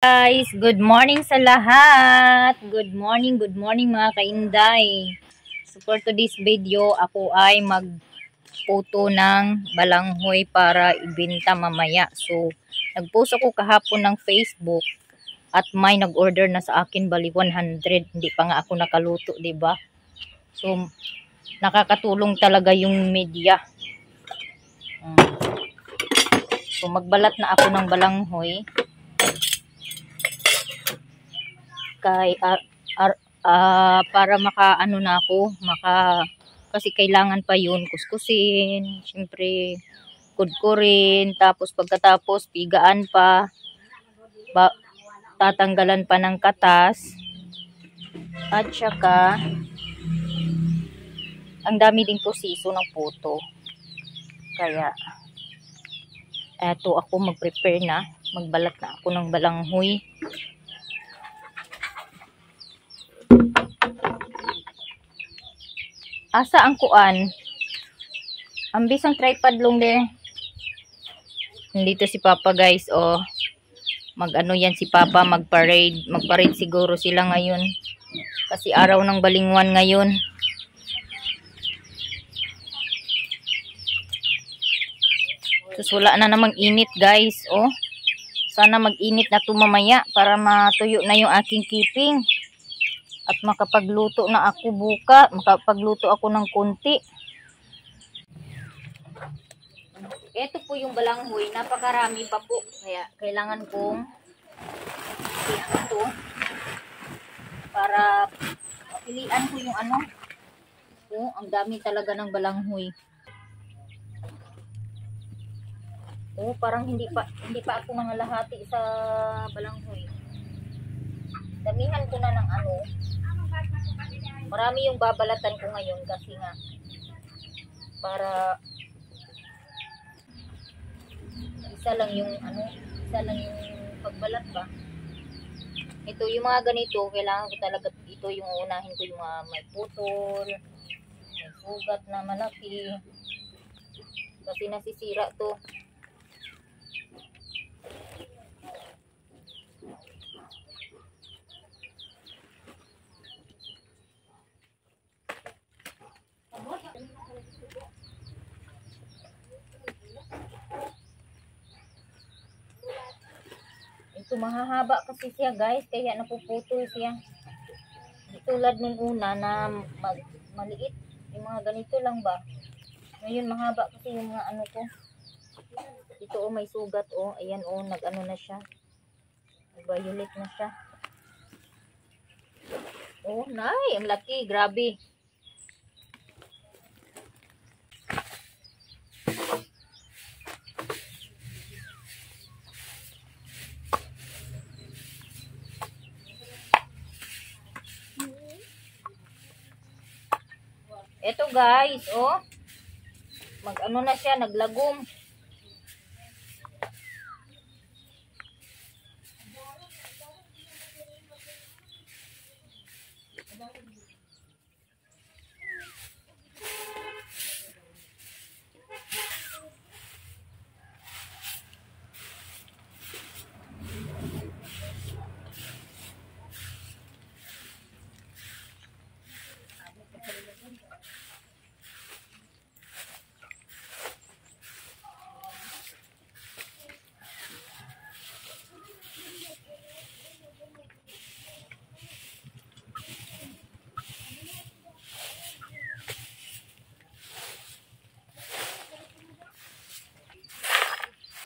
Guys, good morning sa lahat. Good morning mga kainday. So for today's video, ako ay magputo ng balanghoy para ibenta mamaya. So nagpost ako kahapon ng Facebook at may nag-order na sa akin bali 100. Hindi pa nga ako nakaluto, 'di ba? So nakakatulong talaga yung media. So magbalat na ako ng balanghoy. Para makaano na ako, kasi kailangan pa yun kuskusin, syempre kudkurin, tapos pagkatapos pigaan pa, tatanggalan pa ng katas, at saka ang dami din proseso ng puto. Kaya eto ako mag-prepare na, magbalat na ako ng balanghoy. Asa ang kuan? Ang bisang tripod long de. Nandito si Papa guys, oh. Mag-ano yan si Papa, mag-parade. Mag-parade siguro sila ngayon. Kasi araw ng balingwan ngayon. Sus, wala na namang init guys, oh. Sana mag-init na to mamaya para matuyo na yung aking keeping. At makapagluto na ako makapagluto ako ng konti. Ito po yung balanghoy, napakarami pa po. Kaya kailangan kong ito para pilian ko yung ano. Oh, ang dami talaga ng balanghoy. Oh, parang hindi pa ako nangalahati sa balanghoy. Damihan ko na ng ano. Marami yung babalatan ko ngayon kasi nga para isa lang yung pagbalat ba. Ito yung mga ganito, kailangan ko talaga ito yung unahin ko, yung may putol, may sugat na malaki. Kasi nasisira to. Ito mahahaba kasi siya guys, kaya napuputol siya. Di tulad nung una na maliit, yung mga ganito lang ba. Ngayon mahaba kasi yung mga ano ko. Ito oh, may sugat oh, ayan oh, nag-ano na siya. Nag-violet na siya. Oh, nay, ang laki, grabe. Ito guys, oh. Mag-ano na siya, naglagom.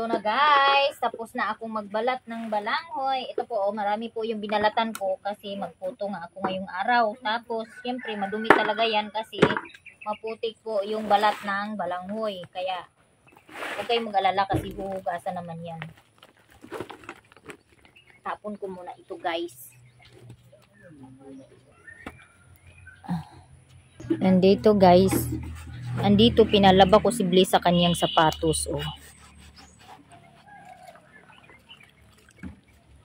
Ito na guys, tapos na akong magbalat ng balanghoy. Ito po, oh, marami po yung binalatan ko kasi magputo nga ako ngayong araw. Tapos, siyempre, madumi talaga yan kasi maputik po yung balat ng balanghoy. Kaya, huwag kayong mag-alala kasi huhugasan naman yan. Tapon ko muna ito guys. Nandito guys, andito pinalaba ko si Blaze sa kanyang sapatos, oh.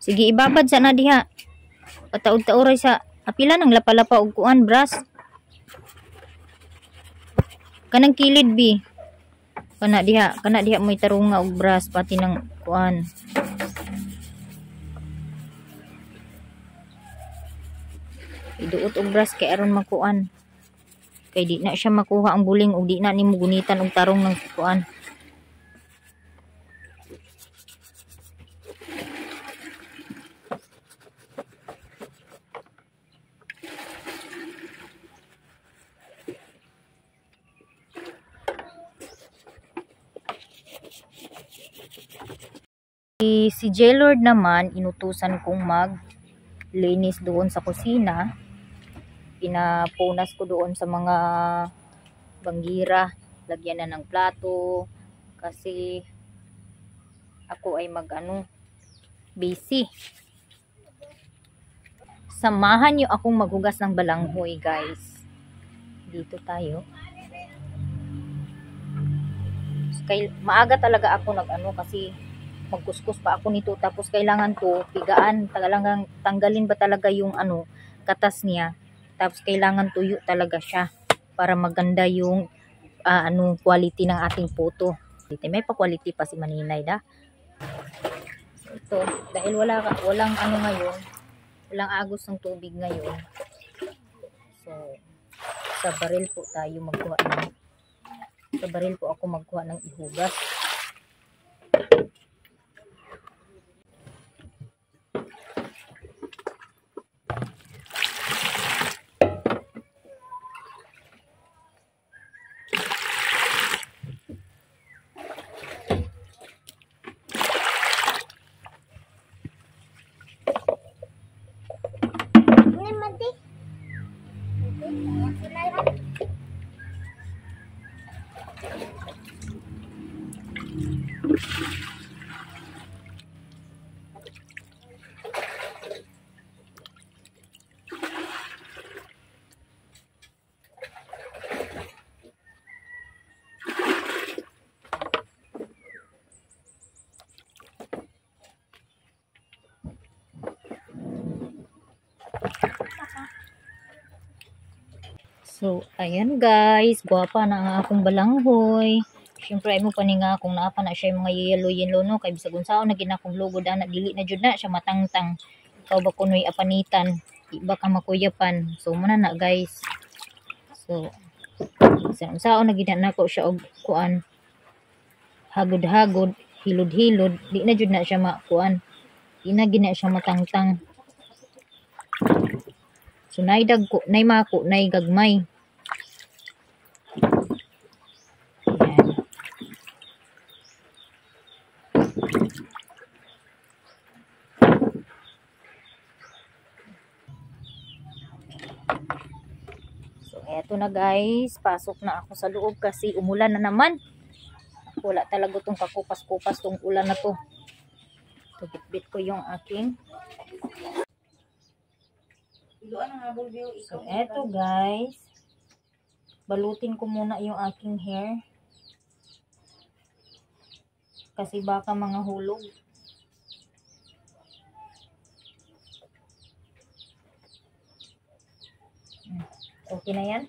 Sige, ibabad sa na diha. Pataod-taoray sa apila ng lapalapa og kuan, bras. Kanang kilid bi. Kana diha mo'y tarunga og bras pati ng kuan. Iduot og brush kay aron makuan. Kay di na siya makuha ang buling ug di na nimo gunitan og tarong ng kuan. Si J-Lord naman, inutusan kong maglinis doon sa kusina. Pinapunas ko doon sa mga banggira. Lagyan na ng plato. Kasi ako ay busy. Samahan nyo akong maghugas ng balanghoy, guys. Dito tayo. Maaga talaga ako kasi magkuskus pa ako nito, tapos kailangan to pigaan, talagang tanggalin ba talaga yung katas niya, tapos kailangan tuyo talaga siya para maganda yung quality ng ating photo. May pa quality pa si Maninay da. So, ito dahil walang ngayon, walang agos ng tubig ngayon, so sa baril po tayo ako magkuha ng ihugas. So, ayan guys, guwapa na ang akong balanghoy. Siyempre, ay mo pa nga kung naapa na siya yung mga yellow no, kay bisag unsaon na ginakong logo na dili na jud na siya matangtang. Ikaw ba kunoy apanitan, iba ka makuyapan. So, muna na guys. So, unsaon na ginanako siya og kuan, hagod-hagod, hilod-hilod, di na jud na siya makuan. Di na gina siya matangtang. So, nay mako, nay gagmay. Ayan. So, eto na guys. Pasok na ako sa loob kasi umulan na naman. Wala talaga itong kakupas-kupas tong ulan na to. So, bit-bit ko yung aking. So, eto guys, balutin ko muna yung aking hair kasi baka mga hulog. Okay na yan.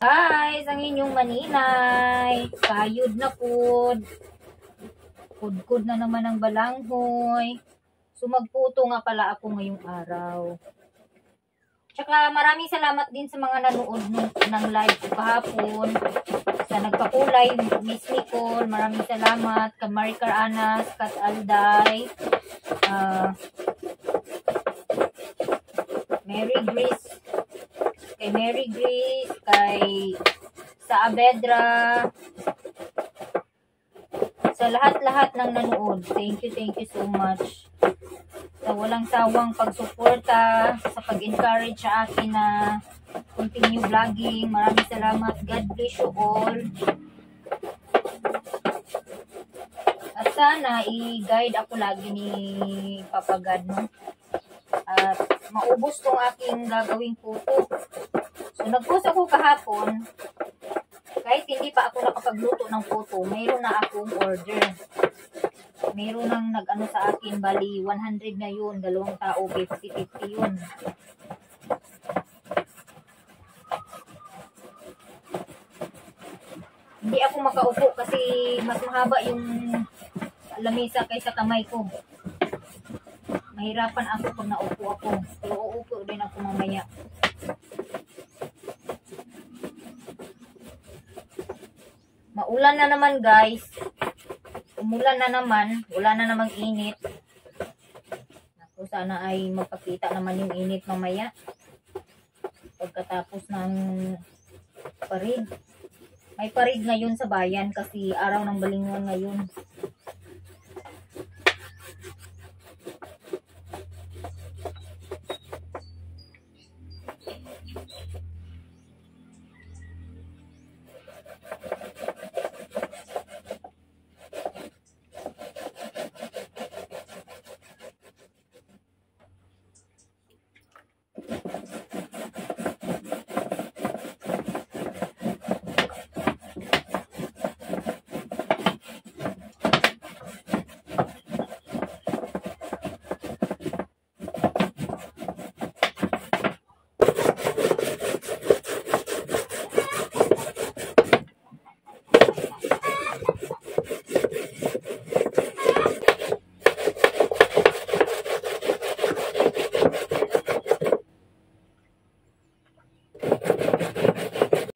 Guys, ang inyong Maninay, kayod na pod. Kudkud na naman ang balanghoy. So, magputo nga pala ako ngayong araw. Tsaka maraming salamat din sa mga nanood ng live ko kahapon. Sa nagpakulay, Miss Nicole, maraming salamat. Kay Maricar Anas, Kat Alday, Mary Grace, kay Saabedra, sa lahat-lahat ng nanood. Thank you so much. Sa walang sawang pagsuporta, sa pag-encourage sa akin na continue vlogging. Maraming salamat. God bless you all. At sana i-guide ako lagi ni Papa God, no? At maubos tong aking gagawing photo. So, nag-post ako kahapon. Kahit hindi pa ako nakapagluto ng photo, mayroon na akong order. Mayroon nang sa akin, bali 100 na yun, 2 tao, 50-50 yun. Hindi ako makaupo kasi mas mahaba yung lamesa kaysa kamay ko. Mahirapan ako pag naupo ako. Pero uupo din ako mamaya. Maulan na naman guys. Umulan na naman. Wala na namang init. Naku, sana ay magpakita naman yung init mamaya. Pagkatapos ng parid. May parid ngayon sa bayan kasi araw ng Balingon ngayon.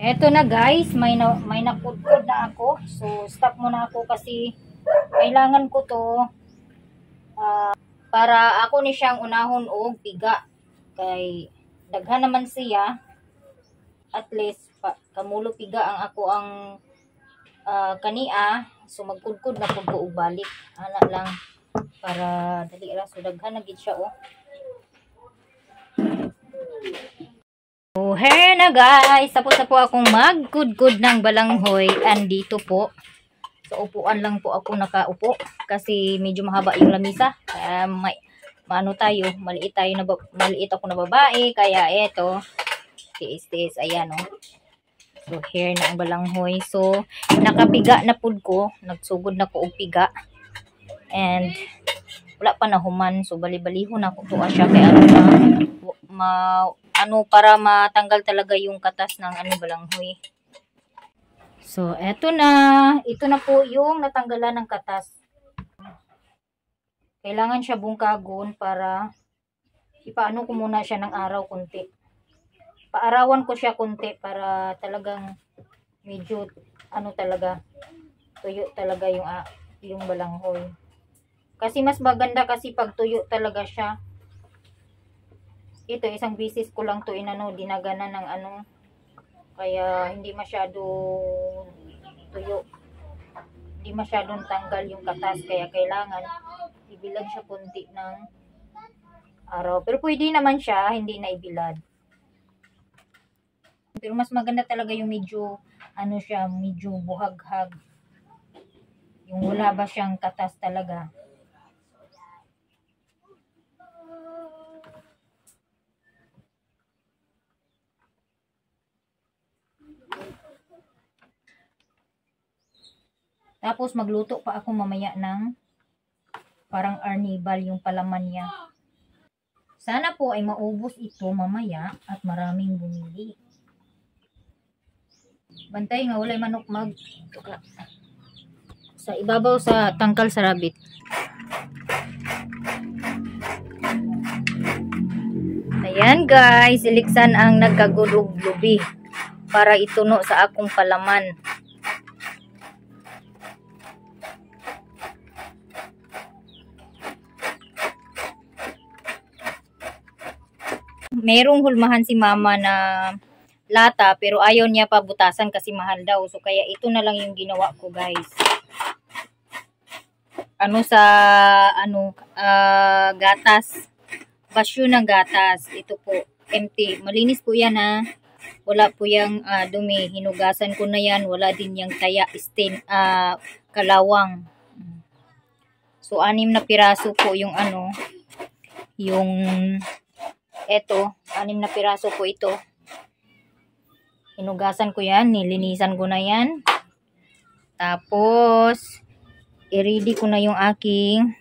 Eto na guys, may nakudkod na ako. So stop muna ako kasi kailangan ko to para ako ni siyang unahon og piga. Kay daghan naman siya. At least kamulo piga ang ako ang kania. So magkudkod na pud ko og balik. Ana lang para dali ra, so daghan na gid siya oh. So, here na guys. Tapos na po akong magkudkod ng balanghoy. Andito po. So, upuan lang po ako nakaupo. Kasi medyo mahaba yung lamisa. Kaya maano tayo. Maliit ako na babae. Kaya eto. Tiis. Ayan o. So, here na ang balanghoy. So, nakapiga na pud ko. Nagsugod na ko og piga. And, wala pa na human. So, bali-balihon ako to siya. Kaya para matanggal talaga yung katas ng balanghoy. So, eto na. Ito na po yung natanggalan ng katas. Kailangan siya bungkagon para ipaano ko muna siya ng araw konti. Paarawan ko siya konti para talagang medyo talaga tuyo talaga yung balanghoy. Kasi mas maganda kasi pag tuyo talaga siya. Ito, isang bisis ko lang to dinagana ng kaya hindi masyado tuyo. Hindi masyadong tanggal yung katas. Kaya kailangan ibilad siya kunti ng araw. Pero pwede naman siya, hindi na ibilad. Pero mas maganda talaga yung medyo, siya, medyo buhaghag. Yung wala ba siyang katas talaga. Tapos magluto pa ako mamaya ng parang arnibal yung palaman niya. Sana po ay maubos ito mamaya at maraming bumili. Bantay nga walay manok sa ibabaw sa tangkal sa rabbit. Ayan guys, iliksan ang nagkagulog lubi para ituno sa akong palaman. Merong hulmahan si mama na lata pero ayaw niya pa butasan kasi mahal daw. So kaya ito na lang yung ginawa ko guys. Gatas. Basyo ng gatas. Ito po, empty. Malinis po yan ha. Wala po yung dumi. Hinugasan ko na yan. Wala din yung taya, stain, kalawang. So 6 na piraso po yung eto, 6 na piraso po ito. Hinugasan ko yan, nilinisan ko na yan. Tapos, i-ready ko na yung aking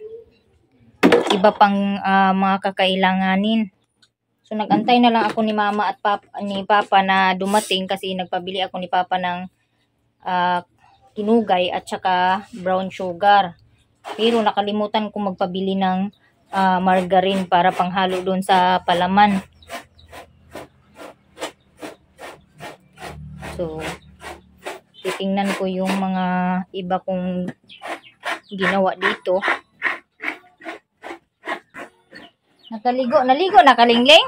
iba pang mga kakailanganin. So, nag-antay na lang ako ni mama at ni papa na dumating kasi nagpabili ako ni papa ng kinugay at saka brown sugar. Pero nakalimutan ko magpabili ng margarine para panghalo doon sa palaman. So, titingnan ko yung mga iba kong ginawa dito. Naligo na Kalingling?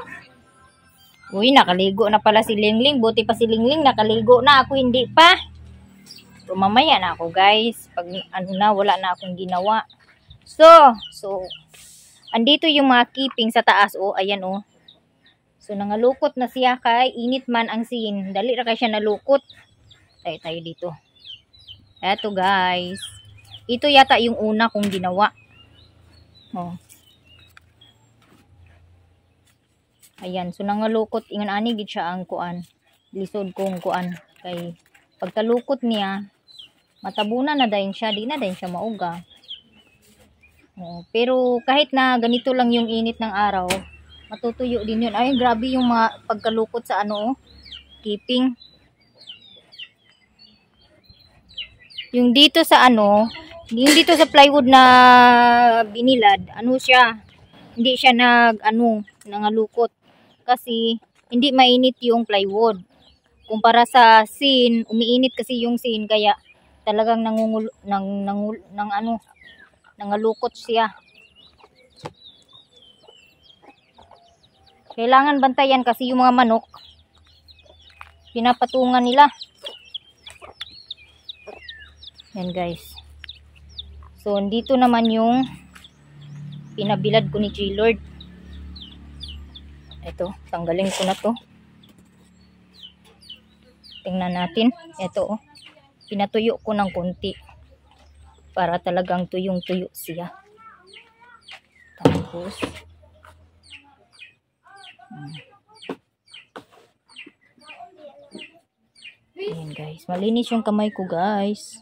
Uy, nakaligo na pala si Lingling. Buti pa si Lingling nakaligo na. Ako hindi pa. So, mamaya na ako guys. Pag wala na akong ginawa. So, andito yung mga keeping sa taas. Oh, ayan oh. So, nangalukot na siya kay init man ang scene. Dali ra kay siya nalukot. Tayo dito. Eto guys. Ito yata yung una kong ginawa. Oh. Ayan, so nangalukot ingon ani gid siya ang kuan. Lisod kong kuan kay pagkalukot niya matabunan na dayon siya, di na dayon siya mauga. Pero kahit na ganito lang yung init ng araw, matutuyo din yun. Ay, grabe yung mga pagkalukot sa keeping. Yung dito sa yung dito sa plywood na binilad, siya, hindi siya nangalukot. Kasi hindi mainit yung plywood. Kumpara sa scene, umiinit kasi yung scene kaya talagang nangalukot siya. Kailangan bantayan kasi yung mga manok pinapatungan nila. Yan guys. So dito naman yung pinabilad ko ni G-Lord. Ito, tanggalin ko na to. Tingnan natin. Ito oh. Pinatuyo ko ng konti. Para talagang tuyong-tuyo siya. Tapos. Ayan guys. Malinis yung kamay ko guys.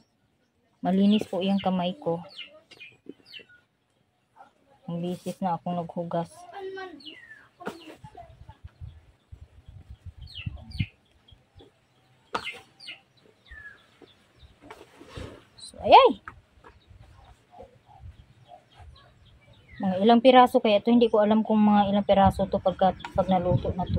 Malinis po yung kamay ko. Ang bisis na akong naghugas. Ayay! Mga ilang piraso kaya ito. Hindi ko alam kung mga ilang piraso to pag naluto na to.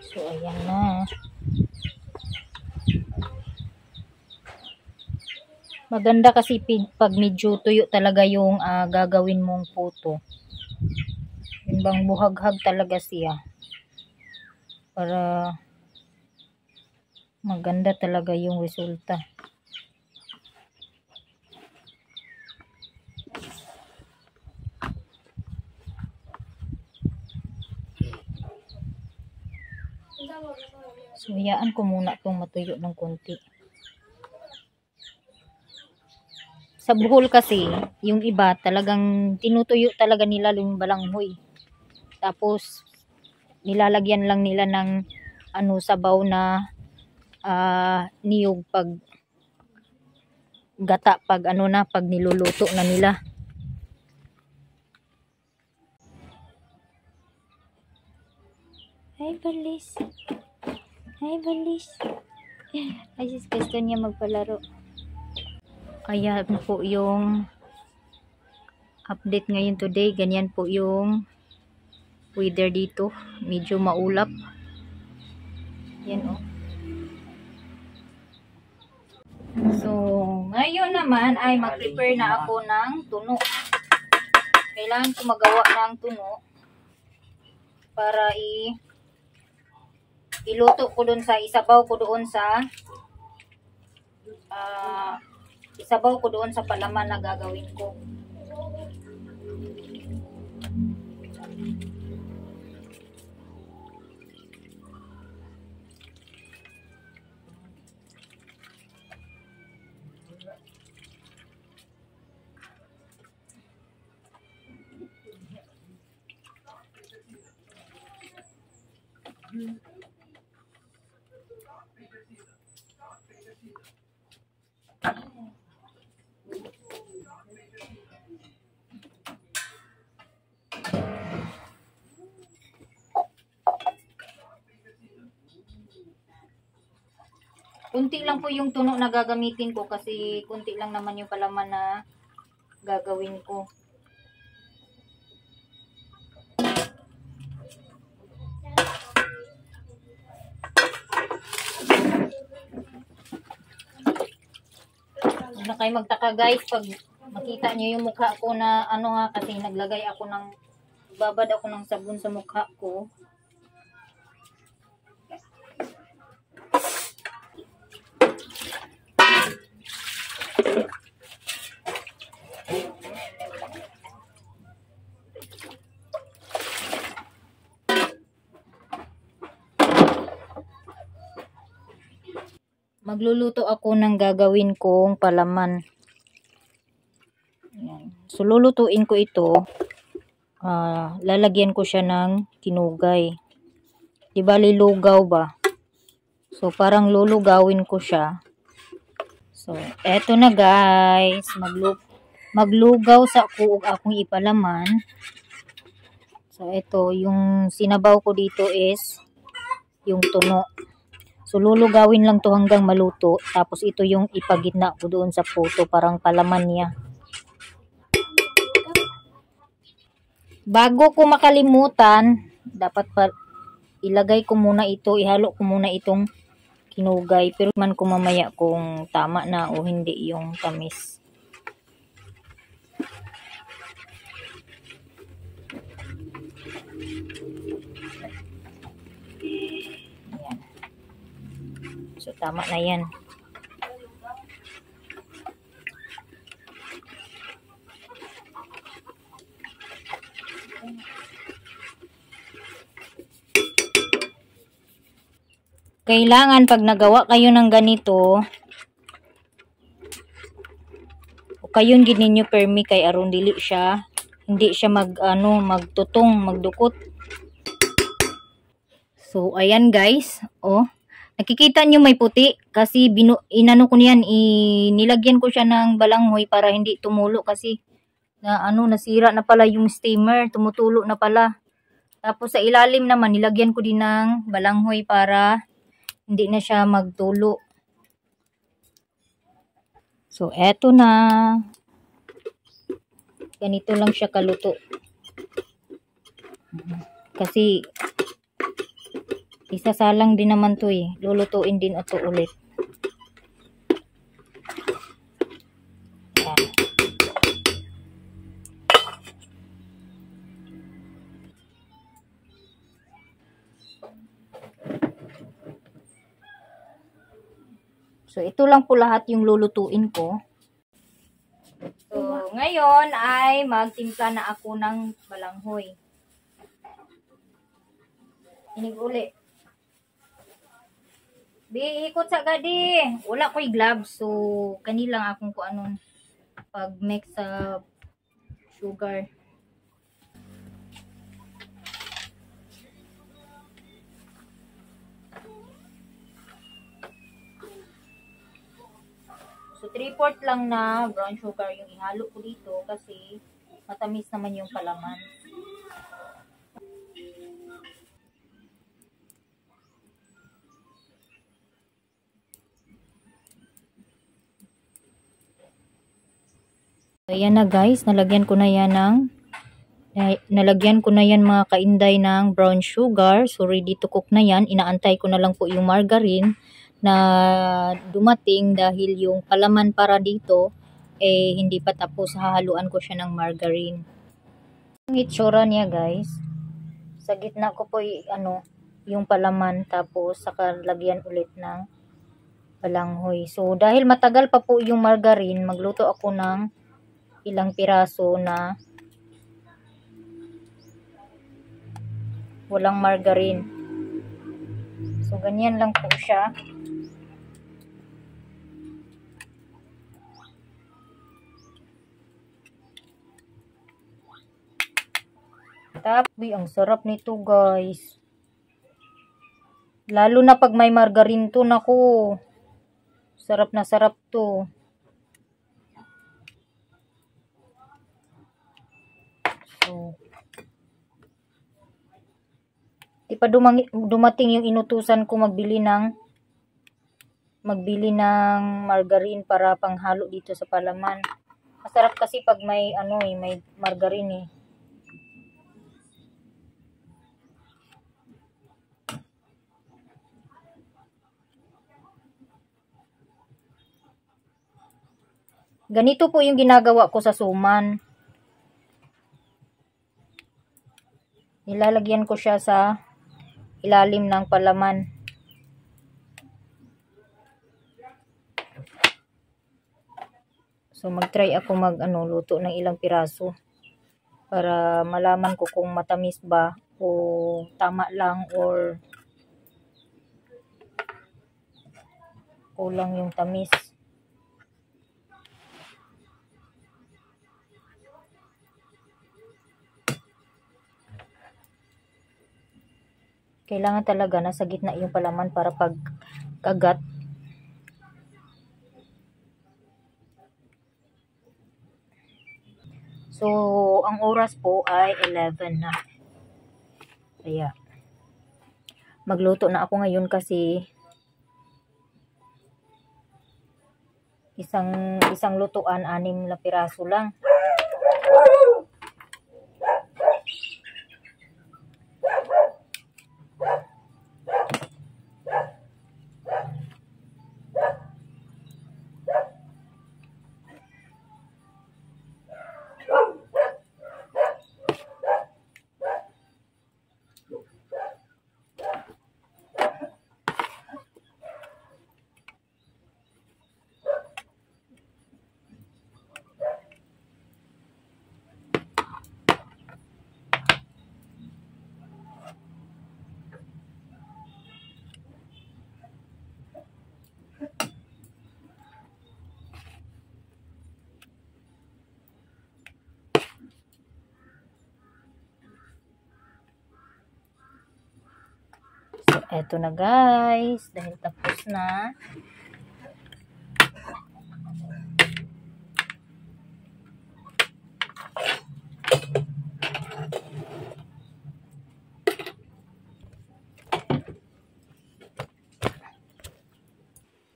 So, ayan na. Maganda kasi pag medyo tuyo talaga yung gagawin mong photo. Yung bang buhaghag talaga siya. Para maganda talaga yung resulta. So, hayaan ko muna itong matuyo ng konti. Sa buhol kasi, yung iba talagang tinutuyo talaga nila yung balanghoy. Tapos, nilalagyan lang nila ng sabaw na niyog pag gata pag pag niluluto na nila. Hi Balis. Hi Balis. Ay sis, gusto niya magpalaro. Kaya po yung update ngayon today. Ganyan po yung weather dito. Medyo maulap. Yan oh. So, ngayon naman ay mag-prepare na ako ng tuno. Kailangan ko magawa ng tuno para iluto ko doon sa isabaw ko doon sa palaman na gagawin ko. Kunti lang po yung tuno na gagamitin ko kasi kunti lang naman yung palaman na gagawin ko. Huwag na kayo magtaka guys pag makita nyo yung mukha ko na ano ha, kasi naglagay ako ng, babad ako ng sabon sa mukha ko. Magluluto ako ng gagawin kong palaman. Ayan. So, lulutuin ko ito. Lalagyan ko siya ng kinugay. Di ba lilugaw ba? So, parang lulugawin ko siya. So, eto na guys. Maglugaw sa kuog akong ipalaman. So, ito. Yung sinabaw ko dito is yung tuno. So, lulugawin lang to hanggang maluto. Tapos, ito yung ipagitna ko doon sa puto. Parang palaman niya. Bago ko makalimutan, dapat ilagay ko muna ito. Ihalo ko muna itong kinugay. Pero man ko mamaya kung tama na o hindi yung tamis. So, tama na yan. Kailangan pag nagawa kayo ng ganito, o kayon gid ninyo permi kay aron dili siya, hindi siya magtutong, magdukot. So, ayan guys, oh. Nakikita nyo may puti kasi inano ko niyan, nilagyan ko siya ng balanghoy para hindi tumulo kasi nasira na pala yung steamer, tumutulo na pala. Tapos sa ilalim naman nilagyan ko din ng balanghoy para hindi na siya magtulo. So eto na. Ganito lang siya kaluto. Kasi isasalang din naman to eh. Lulutuin din ito ulit. Ayan. So, ito lang po lahat yung lulutuin ko. So, ngayon ay magtimpla na ako ng balanghoy. Inig uli. Biikot sa gadi. Wala ko'y gloves. So, kanilang akong kung anong pag-mix sa sugar. So, 3/4 lang na brown sugar yung ihalo ko dito kasi matamis naman yung palaman. Ayan na guys, nalagyan ko na yan mga kainday ng brown sugar. So ready to cook na yan. Inaantay ko na lang po yung margarine na dumating dahil yung palaman para dito hindi pa tapos. Hahaluan ko siya ng margarine. Yung itsura niya guys, sa gitna ko po yung palaman tapos saka lagyan ulit ng balanghoy. So dahil matagal pa po yung margarine, magluto ako ng ilang piraso na walang margarine. So, ganyan lang po siya. Tapos, ang sarap nito guys. Lalo na pag may margarine to, naku. Sarap na sarap to. So, di pa dumating yung inutusan ko magbili ng magbili ng margarine para panghalo dito sa palaman. Masarap kasi pag may may margarine eh. Ganito po yung ginagawa ko sa suman. Nilalagyan ko siya sa ilalim ng palaman. So mag-try ako luto ng ilang piraso para malaman ko kung matamis ba o tama lang or kulang yung tamis. Kailangan talaga nasa gitna yung palaman para pag kagat so, ang oras po ay 11 na. Kaya, magluto na ako ngayon kasi isang lutuan, 6 na piraso lang. So, eto na guys. Dahil tapos na.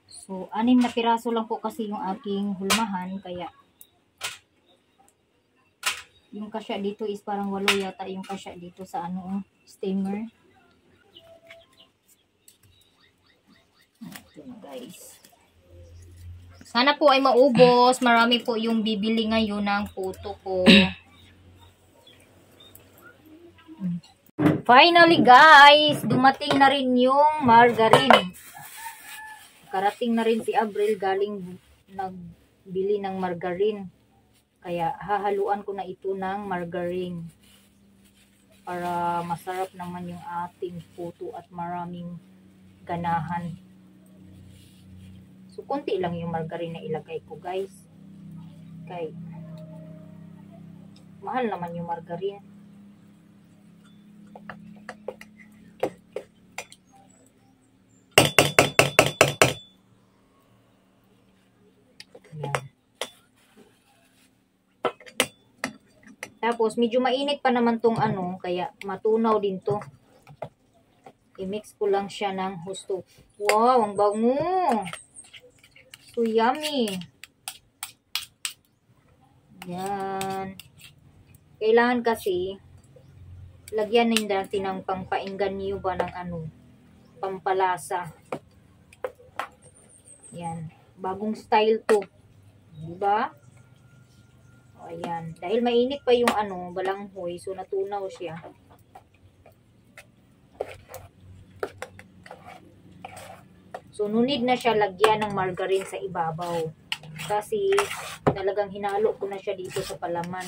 So, 6 na piraso lang po kasi yung aking hulmahan. Kaya, yung kasya dito is parang 8 yata yung kasya dito sa steamer. Ito na guys. Sana po ay maubos. Marami po yung bibili ngayon ng puto ko. Finally guys, dumating na rin yung margarine. Karating na rin si Abril galing nagbili ng margarine. Kaya hahaluan ko na ito ng margarine. Para masarap naman yung ating puto at maraming ganahan. So, konti lang yung margarine na ilagay ko guys. Kaya, mahal naman yung margarine. Yan. Tapos, medyo mainit pa naman tong kaya matunaw din to. I-mix ko lang siya ng husto. Wow, ang bango! So yummy! Yan. Kailangan kasi, lagyan din natin ng pangpainganyo ba ng pampalasa. Yan. Bagong style to. Diba? O, ayan. Dahil mainit pa yung balanghoy, so natunaw siya. So, no need na siya lagyan ng margarine sa ibabaw. Kasi, talagang hinalo ko na siya dito sa palaman.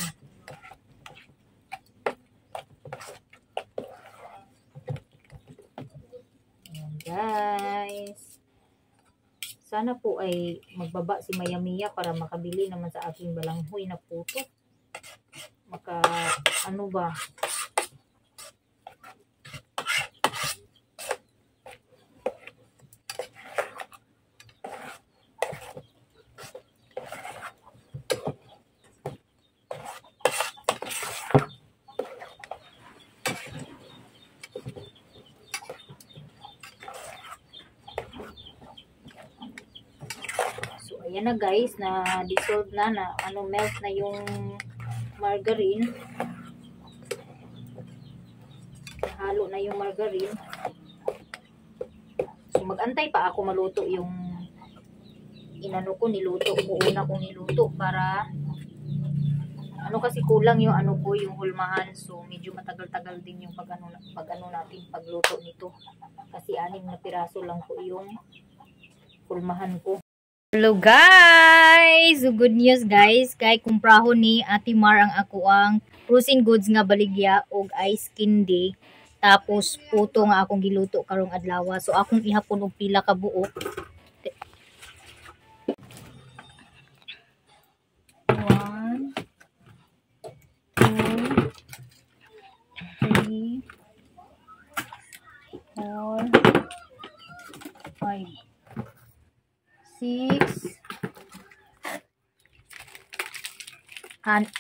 Ayan, guys. Sana po ay magbaba si Maya Mia para makabili naman sa aking balanghoy na puto. Ba? Yan na guys, na dissolve na, melt na yung margarine. Halo na yung margarine. So mag-antay pa ako maluto yung niluto. Una kong niluto para kasi kulang yung yung hulmahan. So medyo matagal-tagal din yung pag natin pagluto nito. Kasi 6 na piraso lang po yung hulmahan ko. Hello guys! So good news guys. Kay kumprahon ni Ate Mar ang ako ang frozen goods nga baligya og ice candy. Tapos puto nga akong giluto karong adlaw. So akong ihapon og pila ka buok. 1, 2, 3, 4, 5, 6.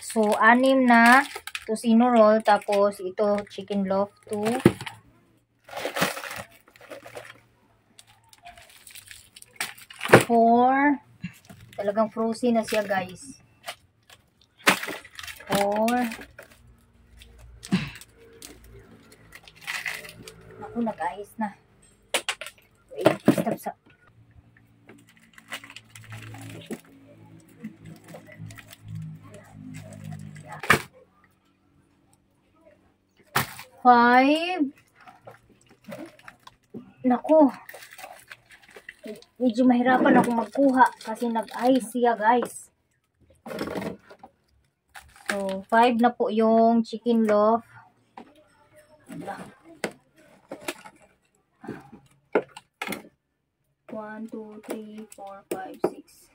So 6 na tocino roll, tapos ito chicken loaf 2, 4. Talagang frozen na siya guys. 4. Ako nag-ayos na. Wait, stop sa 5. Naku. Medyo mahirapan ako magkuha kasi nag-ice siya guys. So, 5 na po yung chicken loaf. 1, 2, 3, 4, 5, 6.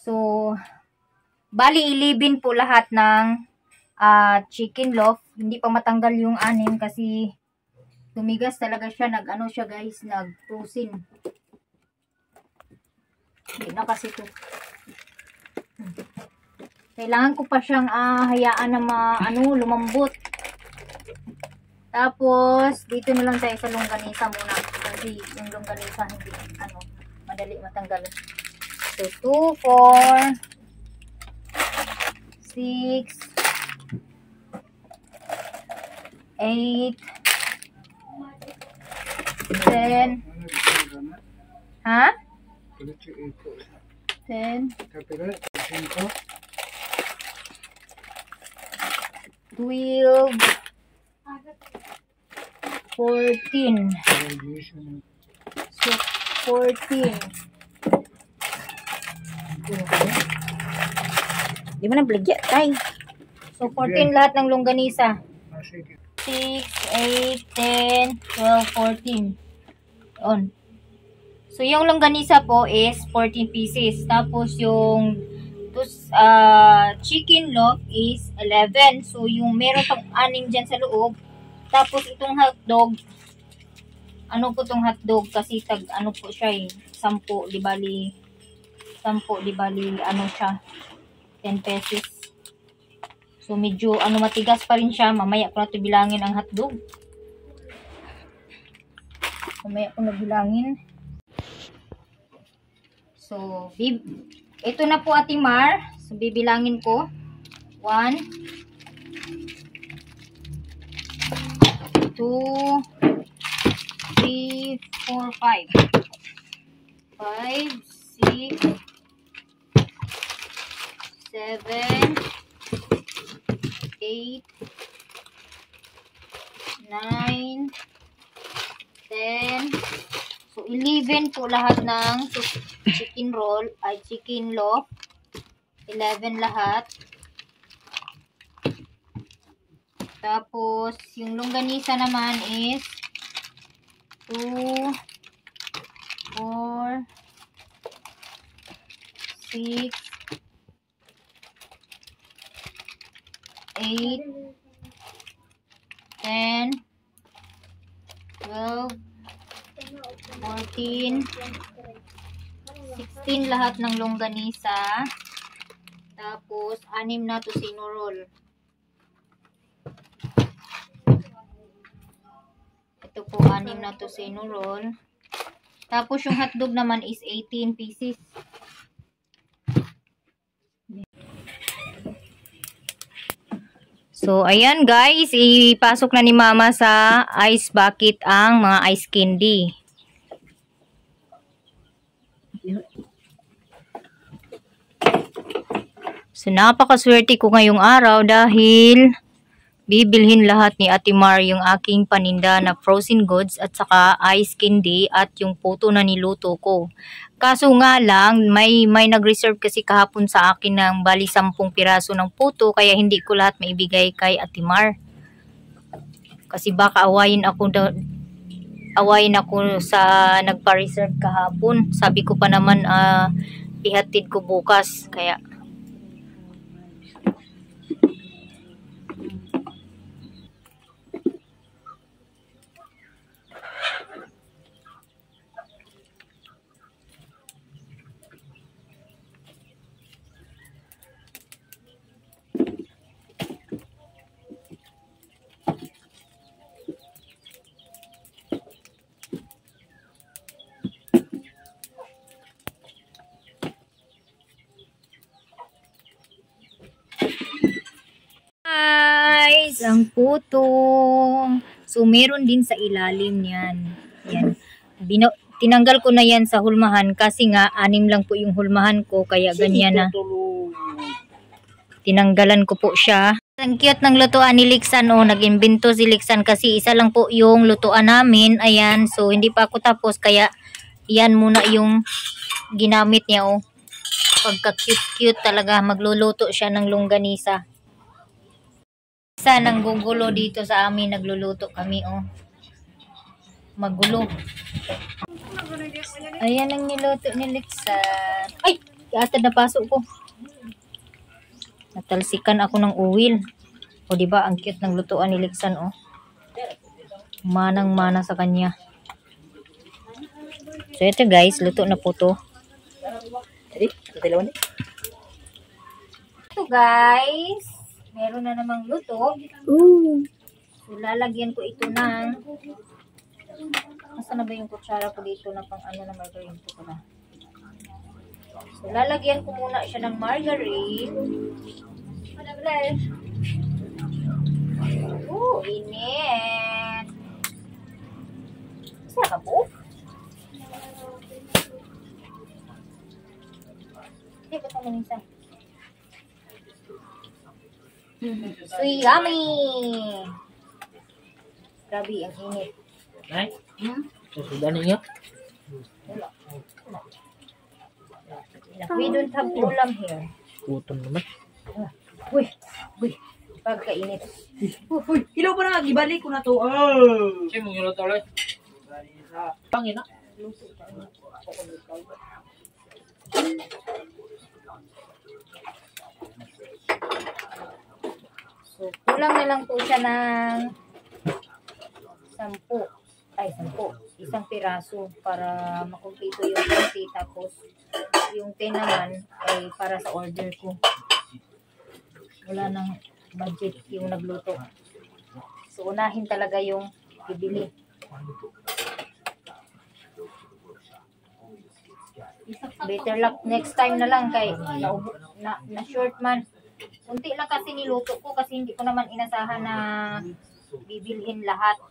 So, bali 11 po lahat ng chicken loaf. Hindi pa matanggal yung 6 kasi tumigas talaga siya. Nag-ano siya guys, nag-frozen. Hindi na kasi ito. Kailangan ko pa siyang hayaan na lumambot. Tapos, dito na lang tayo sa longganisa muna. Kasi yung longganisa hindi, madali matanggal. So, 2, 4, 6, 8, 10. Ha? 10. 12. 14. So, 14. Di ba na bligya, tay? So, 14 lahat ng longganisa. 6, 8, 10, 12, 14. On. So, yung longganisa po is 14 pieces. Tapos, yung chicken loaf is 11. So, yung meron pang 6 dyan sa loob. Tapos, itong hotdog, po itong hotdog? Kasi po siya eh. 10, di bali, siya. 10 pesos. So, medyo, matigas pa rin siya. Mamaya ko na ito bilangin ang hotdog. Mamaya ko na bilangin. So, ito na po Ate Mar. So, bibilangin ko. 1, 2, 3, 4, 5. 5, 6, 7, 8, 9, 10. So, 11 po lahat ng chicken roll, chicken loaf. 11 lahat. Tapos, yung longganisa naman is 2, 4, 6, 8, 10, 12, 14, 16 lahat ng longganisa. Tapos, 6 na tocino roll. Ito po, 6 na tocino roll. Tapos yung hotdog naman is 18 pieces. So, ayan guys, ipasok na ni Mama sa ice bucket ang mga ice candy. So, napakaswerte ko ngayong araw dahil bibilhin lahat ni Ate Mar yung aking paninda na frozen goods at saka ice candy at yung puto na niluto ko. Kaso nga lang, may nag-reserve kasi kahapon sa akin ng bali 10 piraso ng puto kaya hindi ko lahat maibigay kay Ate Mar. Kasi baka awayin ako sa nagpa-reserve kahapon. Sabi ko pa naman ihatid ko bukas kaya guys, ang puto. So, meron din sa ilalim niyan. Yan. Tinanggal ko na yan sa hulmahan kasi nga 6 lang po yung hulmahan ko kaya ganyan na. Tinanggalan ko po siya. Ang cute ng lutuan ni Lixan. Oh, nag-imbento si Lixan kasi isa lang po yung lutuan namin. Ayan. So, hindi pa ako tapos kaya yan muna yung ginamit niya. Oh. Pagka-cute-cute talaga. Magluluto siya ng longganisa. Isa nang gugulo dito sa amin. Nagluluto kami. Oh. Magulo. Ayan ang niluto ni Lixan. Ay! Atad na pasok ko. Natalsikan ako ng uwil. O diba ang cute ng lutuan ni Lixan, oh. Manang-mana sa kanya. So ito guys, luto na po to. Ito guys, meron na namang luto. So lalagyan ko ito ng Nasaan na ba yung kutsara ko dito na pang ano na margarine ko pala. So, lalagyan ko muna siya ng margarine. Init. Saan ka po? Hindi ba ito minsan? So, yummy! Grabe, ang init. Nay? Susudan ninyo? We don't have ulam here. Gutom naman. Uy, pagkainit. Uy, ilaw pa na, gibalik ko na to. Kasi mong yun ulit. Pangina. So, kulang na lang po siya ng 10. Isang piraso para makumpleto yung 20. Tapos, yung 10 naman ay para sa order ko. Wala nang budget yung nagluto. So, unahin talaga yung bibili. Better luck next time na lang kay na short man. Unti lang kasi niluto ko kasi hindi ko naman inasahan na bibilhin lahat.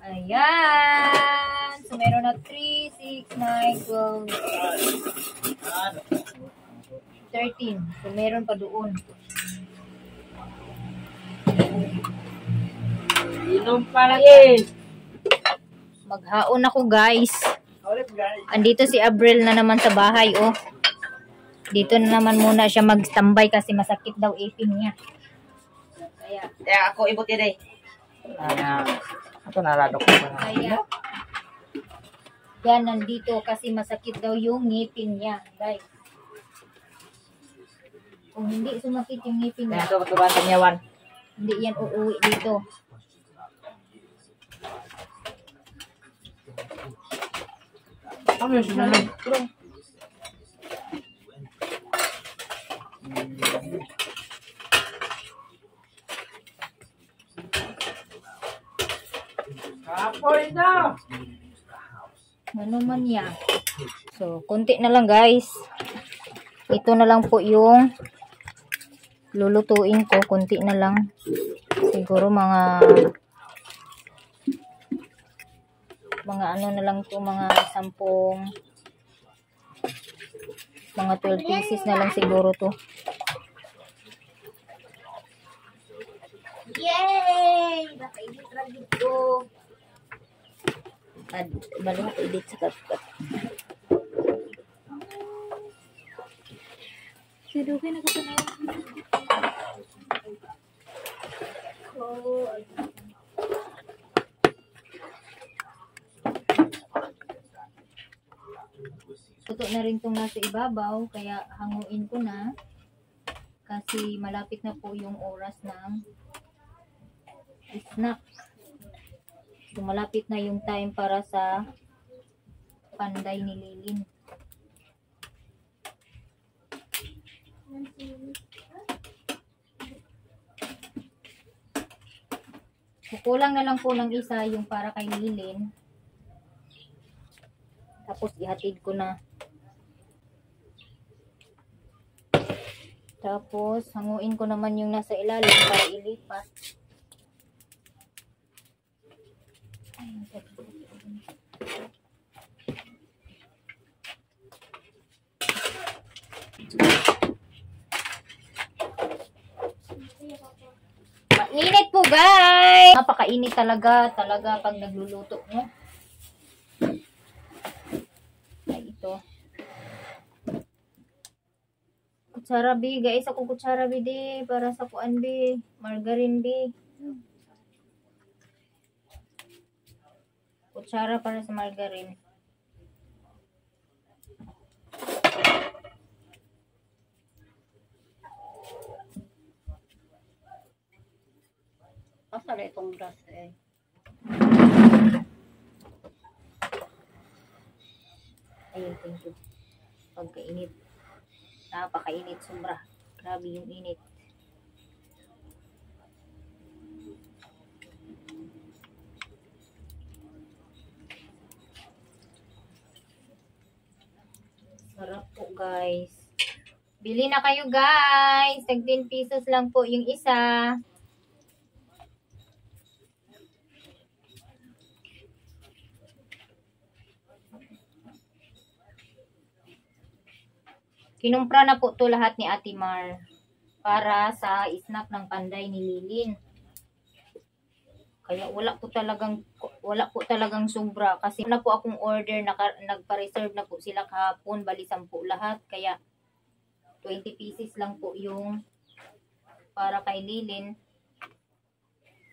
Ayan. So, meron na 3, 6, 9, 12, 13. So, meron pa doon. Inom pa lagi. Maghaon ako, guys. Andito si Abril na naman sa bahay, oh. Dito na naman muna siya mag-standby kasi masakit daw ipin niya. Kaya ako ibuti day. Ito naradok ko pa na. Kaya, yan, nandito kasi masakit daw yung ngipin niya, guys. Kung hindi sumakit yung ngipin Kaya niya, ito matubatan niya, Wan. hindi yan uuwi dito. Ano yung sinunod? Kapoy na! Ano man yan. So, konti na lang guys. Ito na lang po yung lulutuin ko. Konti na lang. Siguro mga ano na lang to, mga 10, mga 12 pieces na lang siguro to. Yay! Naka-edit lang dito. Balo ko edit sa kat-kat. Sidukin na ka na. Tuto na rin itong nasa ibabaw, kaya hanguin ko na. Kasi malapit na po yung oras ng snack. So, malapit na yung time para sa panday ni Lilin. Kukulang na lang po ng isa yung para kay Lilin. Tapos ihatid ko na. Tapos hanguin ko naman yung nasa ilalim para ilipat. Mainit po guys! Napakainit talaga pag nagluluto, no? Ay, ito. Kutsara B, guys. Ako kutsara B di. Para sa kuan B. Margarine B. Kutsara para sa margarine. Pasal itong gas eh. Ayun, thank you. Pagkainit. Napakainit, sobra. Grabe yung init. Sarap po guys. Bili na kayo guys. Tag 10 pesos lang po yung isa. Kinumpra na po to lahat ni Ate Mar para sa snack ng panday ni Lilin. Kaya wala po talagang sobra kasi na po akong order, nagpa-reserve na po sila kahapon, bali 10 lahat, kaya 20 pieces lang po yung para kay Lilin.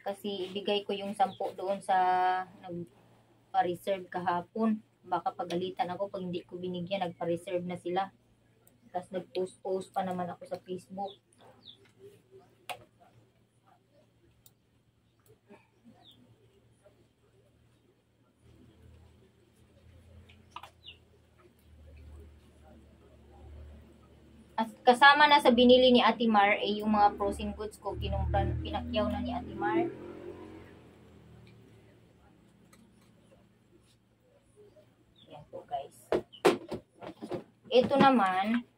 Kasi ibigay ko yung 10 doon sa nagpa-reserve kahapon. Baka pagalitan ako pag hindi ko binigyan, nagpa-reserve na sila. Tapos nag-post pa naman ako sa Facebook. At kasama na sa binili ni Ate Mar ay yung mga frozen goods ko. Pinakyaw na ni Ate Mar. Yan po guys. Ito naman,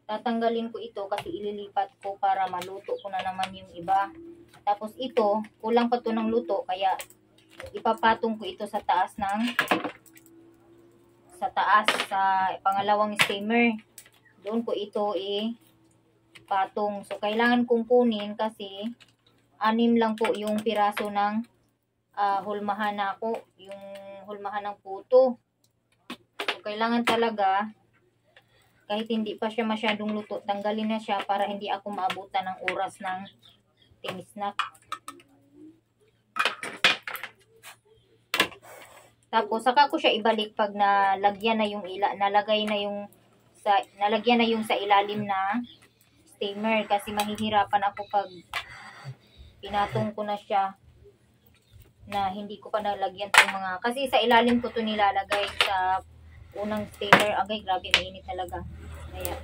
tatanggalin ko ito kasi ililipat ko para maluto ko na naman yung iba. Tapos ito, kulang pa to ng luto kaya ipapatong ko ito sa taas sa pangalawang steamer. Doon ko ito patong. So kailangan kong kunin kasi 6 lang po yung piraso ng hulmahan ako, yung hulmahan ng puto. So kailangan talaga kahit hindi pa siya masyadong luto, tanggalin na siya para hindi ako maabutan ng oras ng team snack. Tapos saka ko siya ibalik pag nalagyan na yung nalagyan na yung sa ilalim na steamer kasi mahihirapan ako pag pinatong ko na siya na hindi ko pa nalagyan tong mga, kasi sa ilalim ko to nilalagay sa unang steamer. Agay, grabe, mainit talaga. Ayan.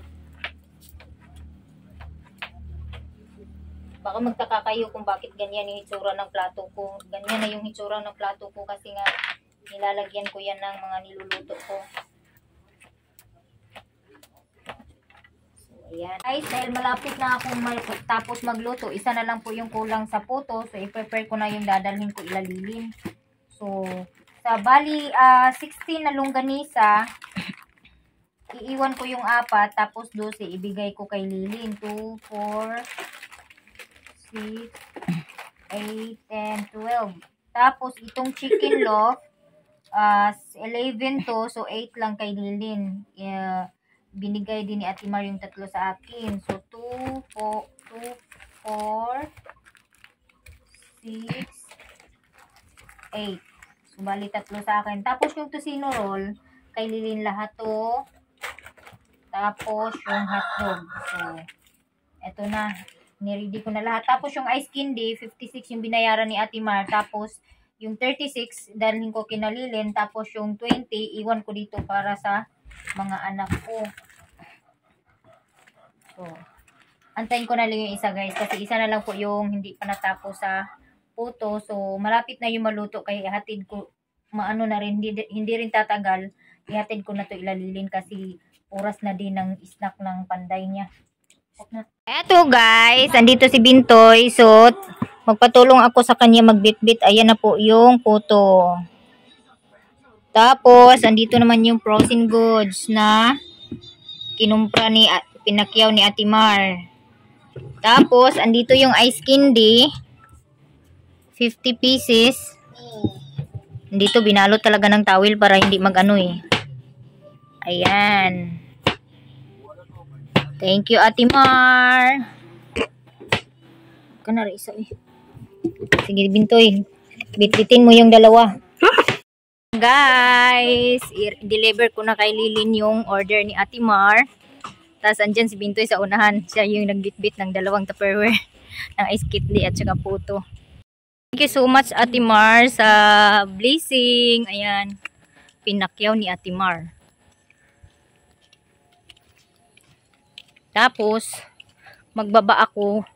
Baka magtaka kayo kung bakit ganyan yung hitsura ng plato ko. Ganyan na yung hitsura ng plato ko kasi nga Nilalagyan ko yan ng mga niluluto ko. So, ayan. Guys, dahil malapit na akong tapos magluto, isa na lang po yung kulang sa puto. So, i-prepare ko na yung dadalhin ko ilalilin. So, sa bali, 16 na longganisa, iiwan ko yung 4, tapos 12, ibigay ko kay Lilin. 2, 4, 6, 8, 10, 12. Tapos, itong chicken loaf, 11 to, so 8 lang kay Lilin. Binigay din ni Ate Mar yung 3 sa akin. So, 2, 4, 6, 8. So, bali 3 sa akin. Tapos, yung tocino roll, kay Lilin lahat to. Tapos, yung hotdog. So, eto na. Niready ko na lahat. Tapos, yung ice candy, 56 yung binayaran ni Ate Mar. Tapos, yung 36, dalhin ko kina Lilin. Tapos, yung 20, iwan ko dito para sa mga anak ko. So, antayin ko na lang yung isa, guys. Kasi isa na lang po yung hindi pa natapos sa puto. So, malapit na yung maluto. Kaya ihatid ko, maano na rin, hindi rin tatagal. Ihatid ko na to ilalilin kasi oras na din ng snack ng panday niya. Eto guys, andito si Bintoy. So, magpatulong ako sa kanya magbitbit. Ayan na po yung puto. Tapos, andito naman yung frozen goods na kinumpra pinakyaw ni Ate Mar. Tapos, andito yung ice candy. 50 pieces. Dito binalot talaga ng towel para hindi mag-ano eh. Ayan. Thank you, Ate Mar. Kanara isa eh. Sige, Bintoy. Bitbitin mo yung dalawa. Guys, i-deliver ko na kay Lilin yung order ni Ate Mar. Tapos andyan si Bintoy sa unahan. Siya yung nagbitbit ng 2 Tupperware ng ice kitli at saka puto. Thank you so much, Ate Mar, sa blessing. Ayan. Pinakyaw ni Ate Mar. Tapos, magbaba ako.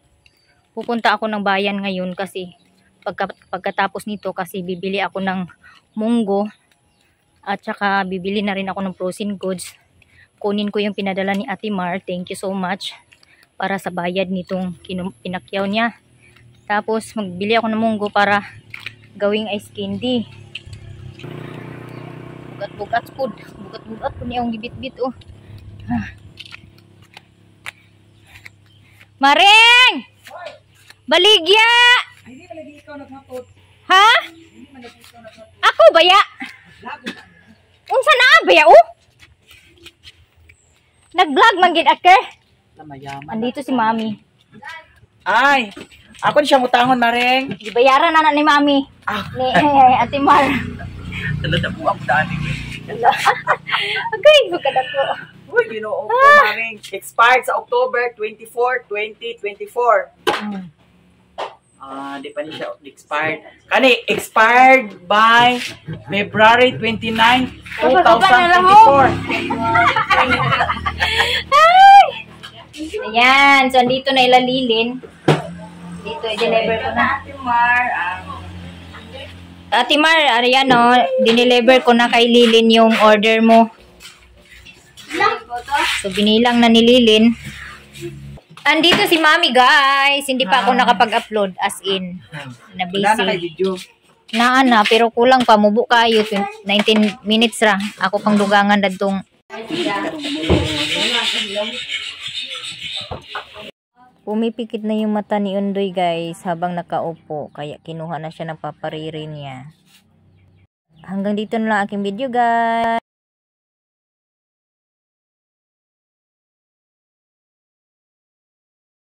Pupunta ako ng bayan ngayon kasi pagkatapos nito kasi bibili ako ng munggo at saka bibili na rin ako ng frozen goods. Kunin ko yung pinadala ni Ate Mar. Thank you so much para sa bayad nitong pinakyaw niya. Tapos, magbili ako ng munggo para gawing ice candy. Bugat-bugat food. Bugat-bugat po niya yung gibit-bit, oh. Maring! Baligya! Hindi man lagi ikaw naghapot. Ha? Hindi man lagi ikaw naghapot. Ako, baya? Unsa na, baya, oh? Nag-vlog man gid aker. Mayaman. Andito si Mami. Ay, ako siya mutangon, Maring. Gibayaran na ni Mami. Ni Ate Mar. Talada po ako daan. Agay, bukadako. Uy, ginoo ko, Maring. Expired sa October 24, 2024. Di pa niya siya expired. Kani, expired by February 29, 2024. Ayan, so andito na ilalilin. Dito, i-deliver ko na. Ate Mar, ayan o, dineliver ko na kay Lilin yung order mo. So, binilang na ni Lilin. Andito si Mami, guys. Hindi pa ako nakapag-upload. As in, na Wala na kay busy. video. Na, pero kulang pa. Mubo kayo. 19 minutes ra. Ako pang dugangan dadtong. Pumipikit na yung mata ni Undoy, guys, habang nakaupo. Kaya kinuha na siya ng papariri niya. Hanggang dito na lang aking video, guys.